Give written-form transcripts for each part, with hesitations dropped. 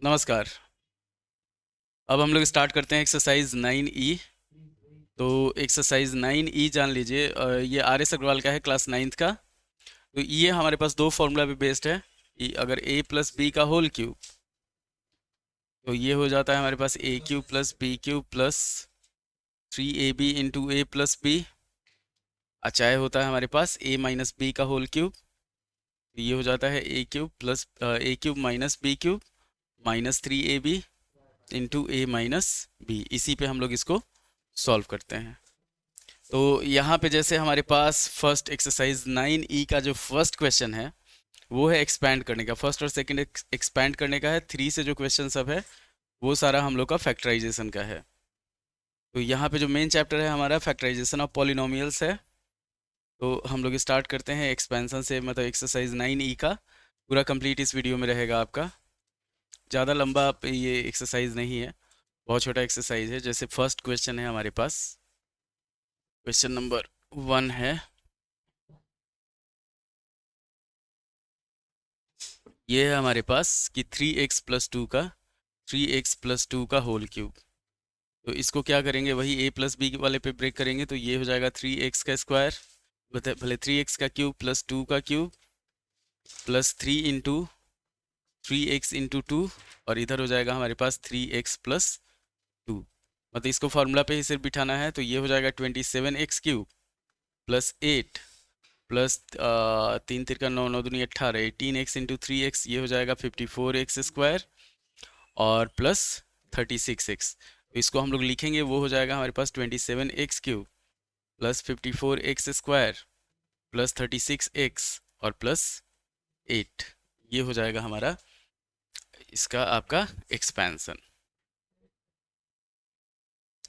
नमस्कार। अब हम लोग स्टार्ट करते हैं एक्सरसाइज 9E। तो एक्सरसाइज 9E जान लीजिए, ये आर एस अग्रवाल का है, क्लास नाइन्थ का। तो ये हमारे पास दो फॉर्मूला पे बेस्ड है कि अगर a प्लस बी का होल क्यूब, तो ये हो जाता है हमारे पास a cube plus B cube plus 3ab into A plus B. चाहे होता है हमारे पास a माइनस बी का होल क्यूब, तो ये हो जाता है a cube plus a cube minus B cube minus 3ab into A minus B. इसी पे हम लोग इसको सॉल्व करते हैं। तो यहाँ पे जैसे हमारे पास फर्स्ट एक्सरसाइज 9E का जो फर्स्ट क्वेश्चन है वो है एक्सपैंड करने का। फर्स्ट और सेकंड एक्सपैंड करने का है। 3 से जो क्वेश्चन सब है वो सारा हम लोग का फैक्टराइजेशन का है। तो यहाँ पे जो मेन चैप्टर है हमारा फैक्टराइजेशन ऑफ पॉलिनोमियल्स है। तो हम लोग स्टार्ट करते हैं एक्सपेंशन से, मतलब एक्सरसाइज 9E का पूरा कंप्लीट इस वीडियो में रहेगा आपका। ज़्यादा लंबा ये एक्सरसाइज नहीं है, बहुत छोटा एक्सरसाइज है। जैसे फर्स्ट क्वेश्चन है हमारे पास, क्वेश्चन नंबर 1 है, ये है हमारे पास कि 3x प्लस टू का होल क्यूब। तो इसको क्या करेंगे, वही a प्लस बी वाले पे ब्रेक करेंगे। तो ये हो जाएगा 3x का स्क्वायर, भले 3x का क्यूब प्लस 2 का क्यूब प्लस 3 इंटू 2, और इधर हो जाएगा हमारे पास 3x प्लस 2। मतलब इसको फार्मूला पे ही सिर्फ बिठाना है। तो ये हो जाएगा 27x³ प्लस 8 प्लस 3 3 9 9 दूनी 18, 18x इंटू 3x, ये हो जाएगा 54x² और प्लस 36x। तो इसको हम लोग लिखेंगे, वो हो जाएगा हमारे पास 27x³ plus 54x² plus 36x और प्लस 8। ये हो जाएगा हमारा इसका आपका एक्सपेंशन।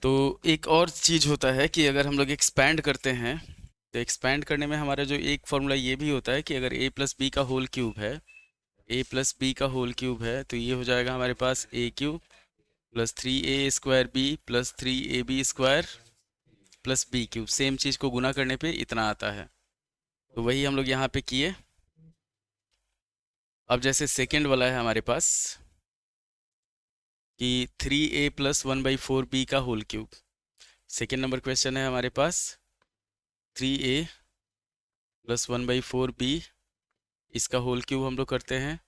तो एक और चीज़ होता है कि अगर हम लोग एक्सपैंड करते हैं, तो एक्सपैंड करने में हमारा जो एक फॉर्मूला ये भी होता है कि अगर a प्लस बी का होल क्यूब है, a प्लस बी का होल क्यूब है, तो ये हो जाएगा हमारे पास a cube plus 3a² b plus 3ab² plus B cube. Same चीज़ को गुना करने पे इतना आता है। तो वही हम लोग यहाँ पे किए। अब जैसे सेकेंड वाला है हमारे पास कि 3a+1/4b का whole cube. Second number question है हमारे पास 3a+1/4b, इसका होल क्यूब हम लोग करते हैं।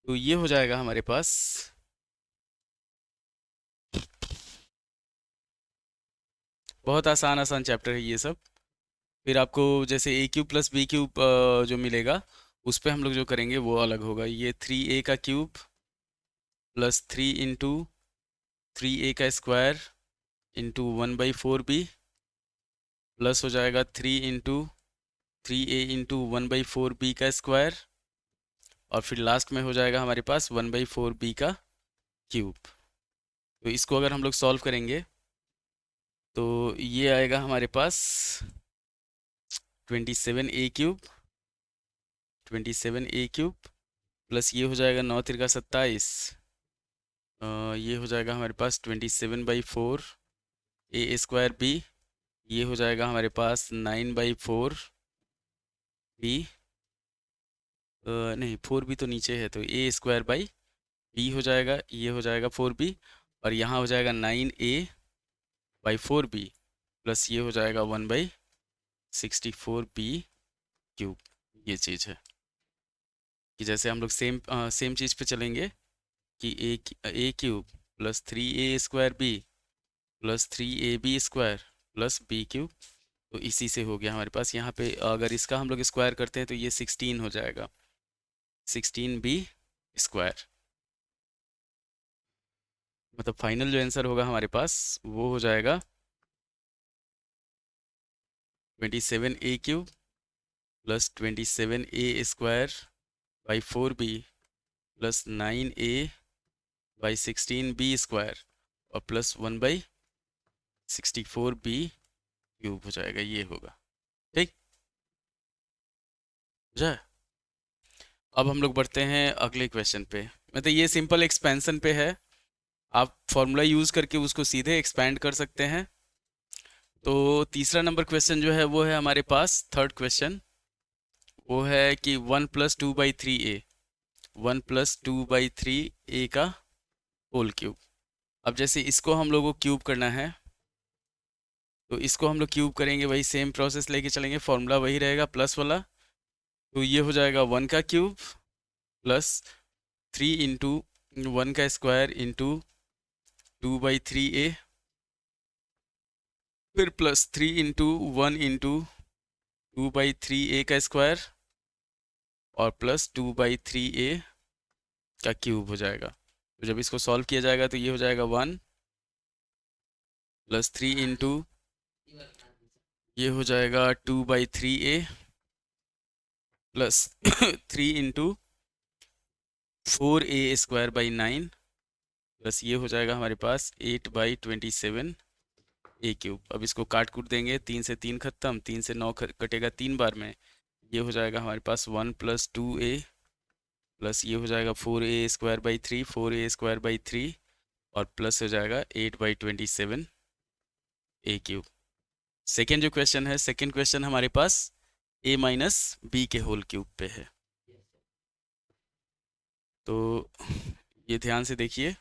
तो ये हो जाएगा हमारे पास बहुत आसान आसान चैप्टर है ये सब। फिर आपको जैसे a³ प्लस b³ जो मिलेगा उस पर हम लोग जो करेंगे वो अलग होगा। ये 3a का cube plus 3 into 3a² into 1/4b plus हो जाएगा 3 इंटू 3a इंटू 1/4b² और फिर लास्ट में हो जाएगा हमारे पास 1/4b का क्यूब। तो इसको अगर हम लोग सॉल्व करेंगे तो ये आएगा हमारे पास 27a³ 27a³ प्लस ये हो जाएगा 9 3 27, ये हो जाएगा हमारे पास 27/4 a² b, ये हो जाएगा हमारे पास 9/4b, नहीं 4b तो नीचे है, तो a² b हो जाएगा, ये हो जाएगा 4b, और यहाँ हो जाएगा 9a/4b प्लस ये हो जाएगा 1/64b³। ये चीज़ है कि जैसे हम लोग सेम चीज़ पे चलेंगे कि a³ plus 3a² b plus 3ab² plus b³ तो इसी से हो गया हमारे पास। यहाँ पे अगर इसका हम लोग स्क्वायर करते हैं तो ये 16 हो जाएगा, 16b²। मतलब फाइनल जो आंसर होगा हमारे पास वो हो जाएगा 27a³ plus 27a² plus 9a/16b² और प्लस 1/64b³ हो जाएगा। ये होगा ठीक है। अब हम लोग बढ़ते हैं अगले क्वेश्चन पे। मतलब ये सिंपल एक्सपेंशन पे है, आप फॉर्मूला यूज़ करके उसको सीधे एक्सपैंड कर सकते हैं। तो तीसरा नंबर क्वेश्चन जो है वो है हमारे पास थर्ड क्वेश्चन, वो है कि 1 + 2/3a। 1+2/3 a का होल क्यूब। अब जैसे इसको हम लोगों को क्यूब करना है, तो इसको हम लोग क्यूब करेंगे, वही सेम प्रोसेस लेके चलेंगे, फॉर्मूला वही रहेगा प्लस वाला। तो ये हो जाएगा 1 का क्यूब प्लस 3 × 1 का स्क्वायर इंटू 2/3a, फिर प्लस 3 × 1 × 2/3a का स्क्वायर और प्लस 2/3a का क्यूब हो जाएगा। तो जब इसको सॉल्व किया जाएगा तो ये हो जाएगा 1 प्लस 3 इंटू, ये हो जाएगा 2/3a प्लस 3 × 4a² / 9 प्लस ये हो जाएगा हमारे पास 8/27a³। अब इसको काट कूट देंगे, 3 से 3 खत्म, 3 से 9 कटेगा 3 बार में। ये हो जाएगा हमारे पास 1 + 2a प्लस ये हो जाएगा 4a² / 3 4a² / 3 और प्लस हो जाएगा 8/27a³। सेकेंड जो क्वेश्चन है, सेकेंड क्वेश्चन हमारे पास a - b के होल क्यूब पे है। तो ये ध्यान से देखिए,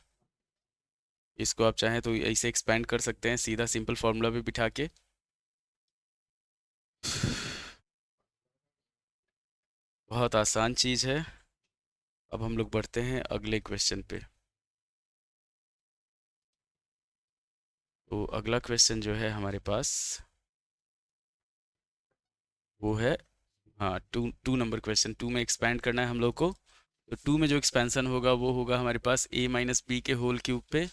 इसको आप चाहें तो ऐसे एक्सपेंड कर सकते हैं सीधा सिंपल फार्मूला पे बिठा के। बहुत आसान चीज़ है। अब हम लोग बढ़ते हैं अगले क्वेश्चन पे। तो अगला क्वेश्चन जो है हमारे पास वो है, हाँ, टू नंबर क्वेश्चन। 2 में एक्सपेंड करना है हम लोग को। तो 2 में जो एक्सपेंशन होगा वो होगा हमारे पास a - b के होल क्यूब पे।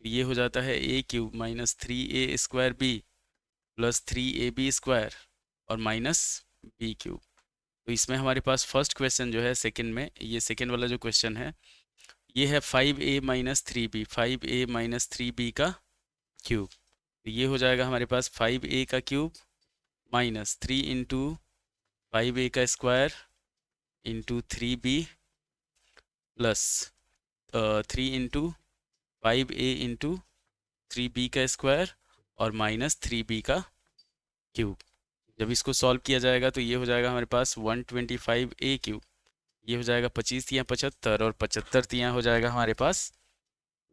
ये हो जाता है a³ - 3a² b plus 3ab² और माइनस b³। तो इसमें हमारे पास फर्स्ट क्वेश्चन जो है सेकंड में, ये सेकंड वाला जो क्वेश्चन है, ये है 5a - 3b 5a - 3b का क्यूब। तो ये हो जाएगा हमारे पास 5a का क्यूब माइनस 3 × 5a का square into 3b plus 3 × 5a into 3b का स्क्वायर और माइनस 3b का क्यूब। जब इसको सॉल्व किया जाएगा तो ये हो जाएगा हमारे पास 125a³। ये हो जाएगा 25 × 75 और 75 × हो जाएगा हमारे पास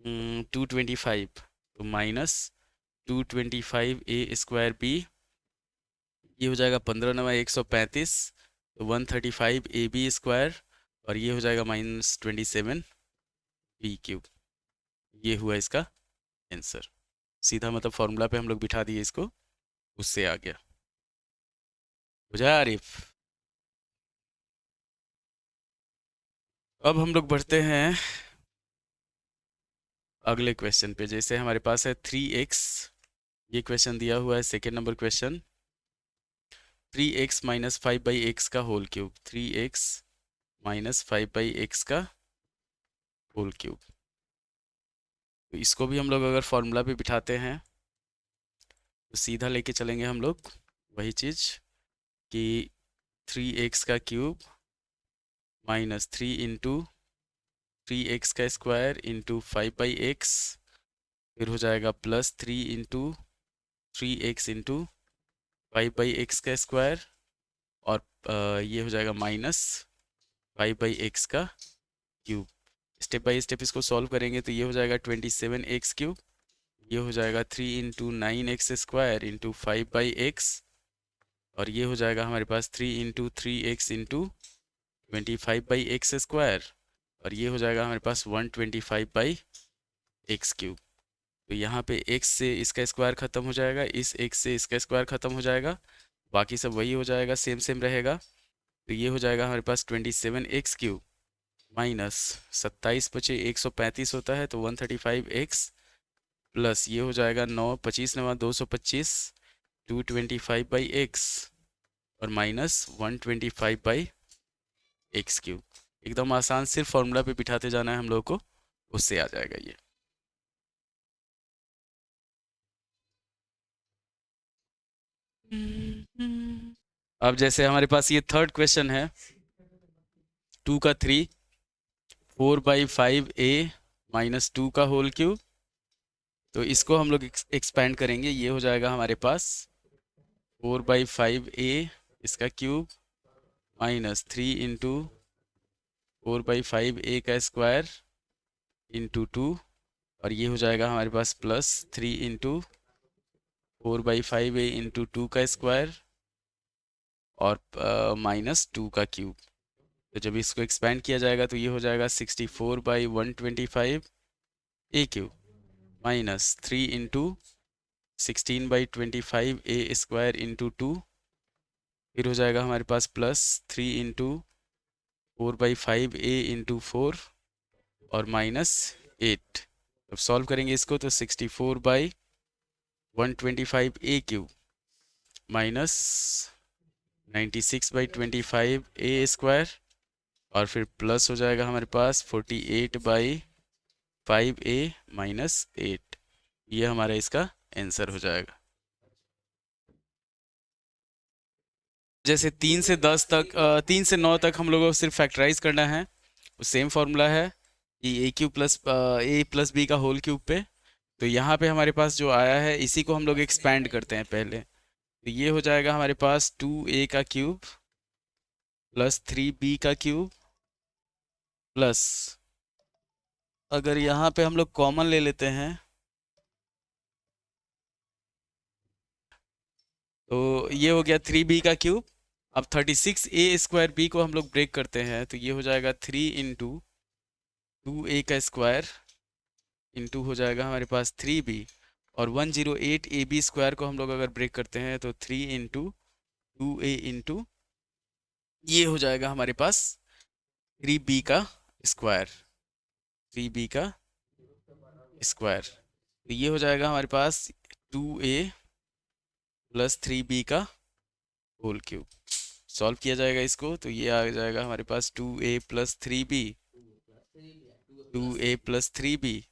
225। तो माइनस 225a² b, ये हो जाएगा 15 × 9 = 135, तो 135ab² और ये हो जाएगा -27b³। ये हुआ इसका आंसर। सीधा मतलब फॉर्मूला पे हम लोग बिठा दिए इसको, उससे आ गया। बुझा आरिफ? अब हम लोग बढ़ते हैं अगले क्वेश्चन पे। जैसे हमारे पास है 3x, ये क्वेश्चन दिया हुआ है second number question. 3x - 5/x का होल क्यूब 3x - 5/x का होल क्यूब। तो इसको भी हम लोग अगर फॉर्मूला पे बिठाते हैं तो सीधा लेके चलेंगे हम लोग वही चीज़ कि 3x का क्यूब माइनस 3 × 3x का स्क्वायर इंटू 5/x, फिर हो जाएगा प्लस 3 × 3x इंटू 5/x का स्क्वायर और ये हो जाएगा माइनस 5/x का क्यूब। स्टेप बाय स्टेप इसको सॉल्व करेंगे तो ये हो जाएगा 27x³। ये हो जाएगा 3 × 9x² इंटू 5/x और ये हो जाएगा हमारे पास 3 × 3x इंटू 25/x² और ये हो जाएगा हमारे पास 125/x³। तो यहाँ पे x से इसका स्क्वायर ख़त्म हो जाएगा, इस x से इसका स्क्वायर ख़त्म हो जाएगा, बाकी सब वही हो जाएगा, सेम सेम रहेगा। तो ये हो जाएगा हमारे पास 27x³ माइनस 27 × 5 = 135 होता है, तो 135x प्लस ये हो जाएगा 9 × 25 = 225 225/x और माइनस 125/x³। एकदम आसान, सिर्फ फॉर्मूला पे बिठाते जाना है हम लोग को, उससे आ जाएगा ये। अब जैसे हमारे पास ये थर्ड क्वेश्चन है 2 का 3 4/5a - 2 का होल क्यूब। तो इसको हम लोग एक्सपेंड करेंगे, ये हो जाएगा हमारे पास 4/5a इसका क्यूब माइनस 3 × 4/5 a का स्क्वायर इंटू 2, और ये हो जाएगा हमारे पास प्लस 3 इंटू 4/5 a इंटू 2 का स्क्वायर और -2 का क्यूब। तो जब इसको एक्सपेंड किया जाएगा तो ये हो जाएगा 64/125 a³ minus 3 into 16/25 a² into 2, फिर हो जाएगा हमारे पास प्लस 3 इंटू 4/5 a इंटू 4 और -8। अब सॉल्व करेंगे इसको तो 64/125 a³ माइनस 96/25 a² और फिर प्लस हो जाएगा हमारे पास 48/5a माइनस 8। ये हमारा इसका आंसर हो जाएगा। जैसे 3 से 10 तक 3 से 9 तक हम लोगों को सिर्फ फैक्टराइज करना है। सेम फॉर्मूला है कि a³ + b का होल क्यूब पे। तो यहाँ पे हमारे पास जो आया है इसी को हम लोग एक्सपैंड करते हैं पहले। तो ये हो जाएगा हमारे पास 2a का क्यूब प्लस 3b का क्यूब प्लस, अगर यहाँ पे हम लोग कॉमन ले लेते हैं तो ये हो गया 3b का क्यूब। अब 36a² को हम लोग ब्रेक करते हैं तो ये हो जाएगा 3 इंटू 2a का स्क्वायर इंटू हो जाएगा हमारे पास 3b, और 108ab² को हम लोग अगर ब्रेक करते हैं तो 3 इंटू 2a इंटू ये हो जाएगा हमारे पास 3b का स्क्वायर, 3b का स्क्वायर। तो ये हो जाएगा हमारे पास 2a + 3b का होल क्यूब। सॉल्व किया जाएगा इसको तो ये आ जाएगा हमारे पास 2a + 3b, 2a + 3b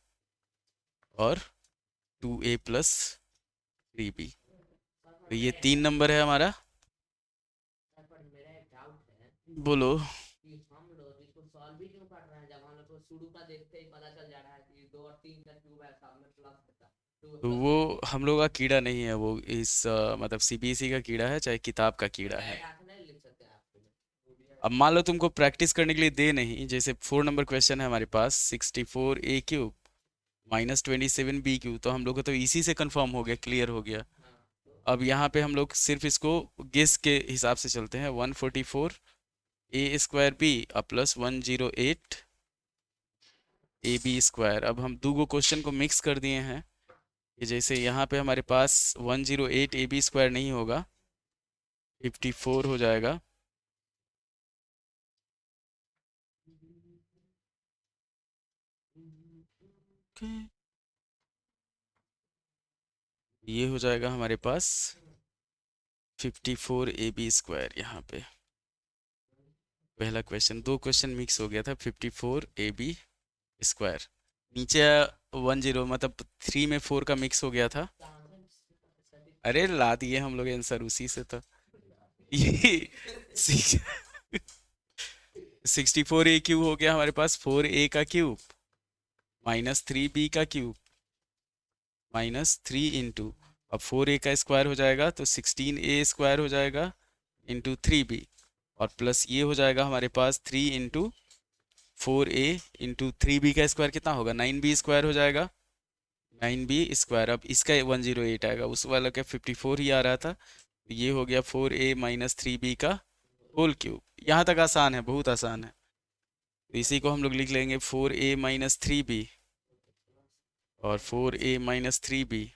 और 2a + 3b। तो ये 3 नंबर है हमारा। बोलो। तो वो हम लोग का कीड़ा नहीं है, वो इस मतलब सीबीएसई का कीड़ा है, चाहे किताब का कीड़ा है। अब मान लो तुमको प्रैक्टिस करने के लिए दे नहीं, जैसे 4 नंबर क्वेश्चन है हमारे पास 64a³ -27b³, तो हम लोग को तो इसी से कंफर्म हो गया, क्लियर हो गया। अब यहाँ पे हम लोग सिर्फ इसको गेस के हिसाब से चलते हैं। 144a² b plus 108ab²। अब हम दो क्वेश्चन को मिक्स कर दिए हैं कि जैसे यहाँ पे हमारे पास 108ab² नहीं होगा, 54 हो जाएगा। ये हो जाएगा हमारे पास 54ab² यहाँ पे। पहला क्वेश्चन, दो क्वेश्चन मिक्स हो गया था, 54ab²। नीचे 10 मतलब 3 में 4 का मिक्स हो गया था। अरे ला दिए हम लोग आंसर उसी से तो। ये 64a³ हो गया हमारे पास 4a का क्यूब -3b का क्यूब -3 इंटू, अब 4a का स्क्वायर हो जाएगा तो 16a² हो जाएगा इंटू 3b, और प्लस ये हो जाएगा हमारे पास 3 इंटू 4a इंटू 3b का स्क्वायर कितना होगा, 9b² हो जाएगा, 9b²। अब इसका 108 आएगा, उस वाला का 54 ही आ रहा था, तो ये हो गया 4a - 3b का होल क्यूब। यहाँ तक आसान है, बहुत आसान है। तो इसी को हम लोग लिख लेंगे 4a - 3b और 4a - 3b।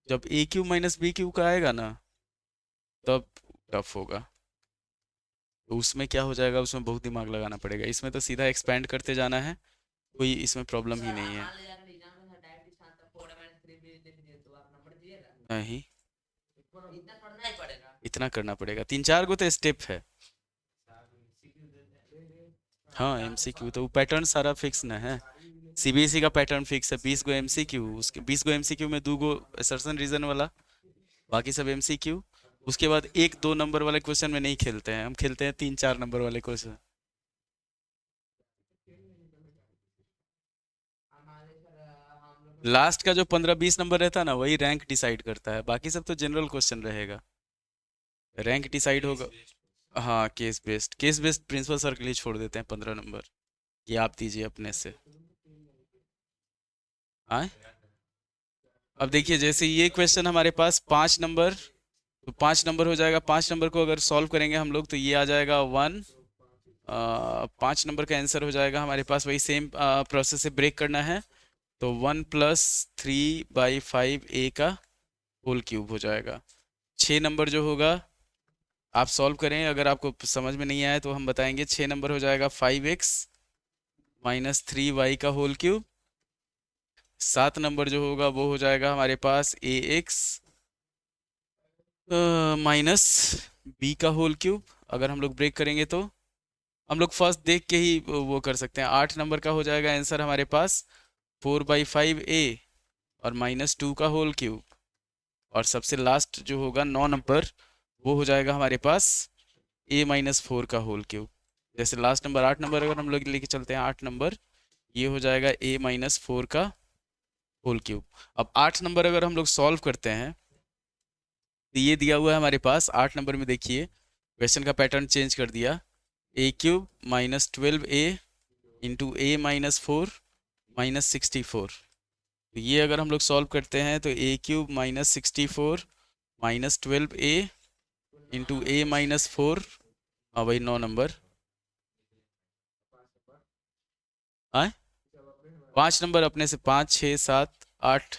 जब a³ - b³ का आएगा ना तब टफ होगा, तो उसमें क्या हो जाएगा, उसमें बहुत दिमाग लगाना पड़ेगा। इसमें तो सीधा एक्सपेंड करते जाना है, कोई इसमें प्रॉब्लम ही नहीं है। नहीं, इतना करना पड़ेगा, 3-4 गो तो स्टेप है। हाँ एमसीक्यू तो पैटर्न सारा फिक्स ना है। सीबीएसई का पैटर्न फिक्स है, 20 गो एमसीक्यू, उसके 20 गो एमसीक्यू में 2 गो असर्शन रीजन वाला, बाकी सब एमसीक्यू। उसके बाद 1-2 नंबर वाले क्वेश्चन में नहीं खेलते हैं, हम खेलते हैं 3-4 नंबर वाले क्वेश्चन। लास्ट का जो 15-20 नंबर रहता है ना, वही रैंक डिसाइड करता है, बाकी सब तो जनरल क्वेश्चन रहेगा। रैंक डिसाइड होगा। हाँ, केस बेस्ड प्रिंसिपल सर के लिए छोड़ देते हैं 15 नंबर। ये आप दीजिए अपने से। हाँ, अब देखिए जैसे ये क्वेश्चन हमारे पास 5 नंबर, तो 5 नंबर हो जाएगा। 5 नंबर को अगर सॉल्व करेंगे हम लोग तो ये आ जाएगा 1। 5 नंबर का आंसर हो जाएगा हमारे पास, वही सेम प्रोसेस से ब्रेक करना है। तो 1+3/5 a का होल क्यूब हो जाएगा। 6 नंबर जो होगा आप सॉल्व करें, अगर आपको समझ में नहीं आया तो हम बताएंगे। 6 नंबर हो जाएगा 5x-3y का होल क्यूब। 7 नंबर जो होगा वो हो जाएगा हमारे पास ax माइनस बी का होल क्यूब। अगर हम लोग ब्रेक करेंगे तो हम लोग फर्स्ट देख के ही वो कर सकते हैं। 8 नंबर का हो जाएगा आंसर हमारे पास 4/5a और -2 का होल क्यूब। और सबसे लास्ट जो होगा 9 नंबर, वो हो जाएगा हमारे पास a-4 का होल क्यूब। जैसे लास्ट नंबर 8 नंबर अगर हम लोग लेके चलते हैं, 8 नंबर ये हो जाएगा a-4 का होल क्यूब। अब 8 नंबर अगर हम लोग सॉल्व करते हैं तो ये दिया हुआ है हमारे पास 8 नंबर में। देखिए क्वेश्चन का पैटर्न चेंज कर दिया। a³ -12a into a-4 -64। तो ये अगर हम लोग सॉल्व करते हैं तो a³ -64 -12a इंटू a-4, हाँ वही 9 नंबर। आए 5 नंबर अपने से, 5, 6, 7, 8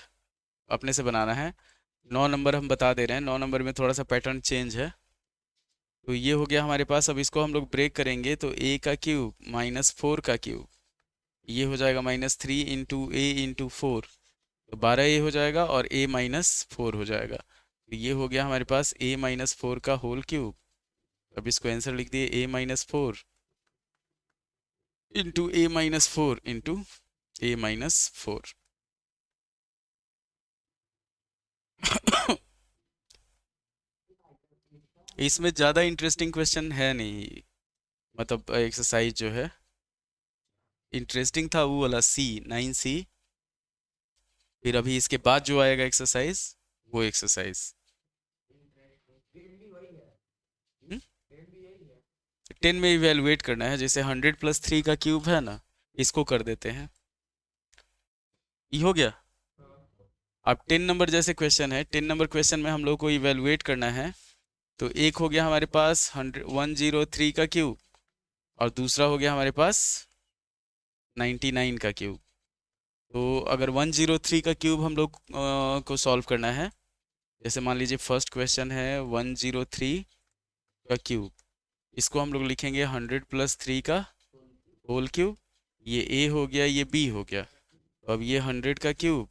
अपने से बनाना है। 9 नंबर हम बता दे रहे हैं, 9 नंबर में थोड़ा सा पैटर्न चेंज है। तो ये हो गया हमारे पास। अब इसको हम लोग ब्रेक करेंगे तो a का क्यूब -4 का क्यूब, ये हो जाएगा -3 इंटू a इंटू 4, तो 12a हो जाएगा और a-4 हो जाएगा। तो ये हो गया हमारे पास a-4 का होल क्यूब। अब इसको आंसर लिख दिए a-4 into a-4 into a-4। इसमें ज़्यादा इंटरेस्टिंग क्वेश्चन है नहीं, मतलब एक्सरसाइज जो है इंटरेस्टिंग था वो वाला सी 9C। फिर अभी इसके बाद जो आएगा एक्सरसाइज, वो एक्सरसाइज 10 में इवेलुएट करना है। जैसे 100+3 का क्यूब है ना, इसको कर देते हैं। ये हो गया। अब 10 नंबर जैसे क्वेश्चन है, 10 नंबर क्वेश्चन में हम लोग को इवेलुएट करना है। तो एक हो गया हमारे पास 103 का क्यूब और दूसरा हो गया हमारे पास 99 का क्यूब। तो अगर 103 का क्यूब हम लोग को सॉल्व करना है, जैसे मान लीजिए फर्स्ट क्वेश्चन है 103 का क्यूब, इसको हम लोग लिखेंगे 100+3 का होल क्यूब। ये a हो गया, ये b हो गया। अब ये 100 का क्यूब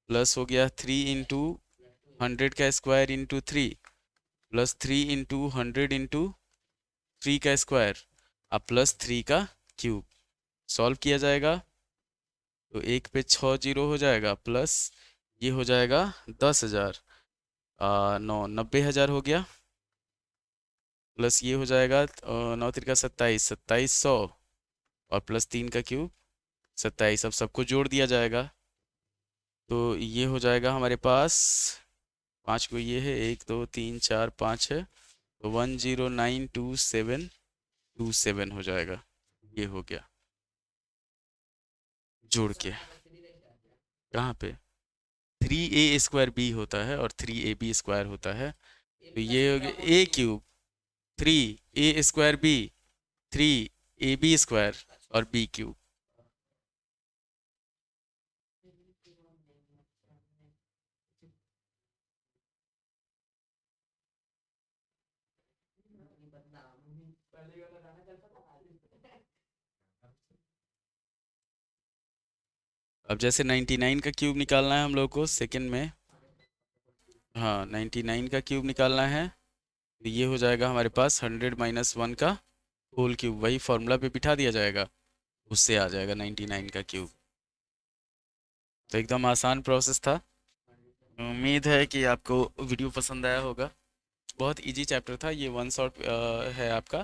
प्लस हो गया 3 इंटू 100 का square into 3 plus 3 into 100 into 3 का स्क्वायर अब प्लस 3 का क्यूब। सॉल्व किया जाएगा तो 1 पे 6 जीरो हो जाएगा, प्लस ये हो जाएगा 10,000, 90,000 हो गया, प्लस ये हो जाएगा 9 3 का 27, 2700 और प्लस 3 का क्यूब 27। अब सबको जोड़ दिया जाएगा तो ये हो जाएगा हमारे पास 5 को, ये है 1 2 3 4 5 है, तो 10922727 हो जाएगा। ये हो गया जोड़ के। कहाँ पे 3a² b होता है और 3ab² होता है, तो ये हो गया a³ 3a²b 3ab² और b³। अब जैसे 99 का क्यूब निकालना है हम लोग को सेकंड में। हाँ 99 का क्यूब निकालना है, तो ये हो जाएगा हमारे पास 100 - 1 का होल क्यूब। वही फॉर्मूला पे बिठा दिया जाएगा, उससे आ जाएगा 99 का क्यूब। तो एकदम आसान प्रोसेस था। उम्मीद है कि आपको वीडियो पसंद आया होगा। बहुत इजी चैप्टर था ये, वन शॉट है आपका।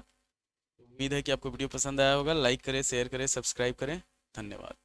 उम्मीद है कि आपको वीडियो पसंद आया होगा। लाइक करें, शेयर करें, सब्सक्राइब करें। धन्यवाद।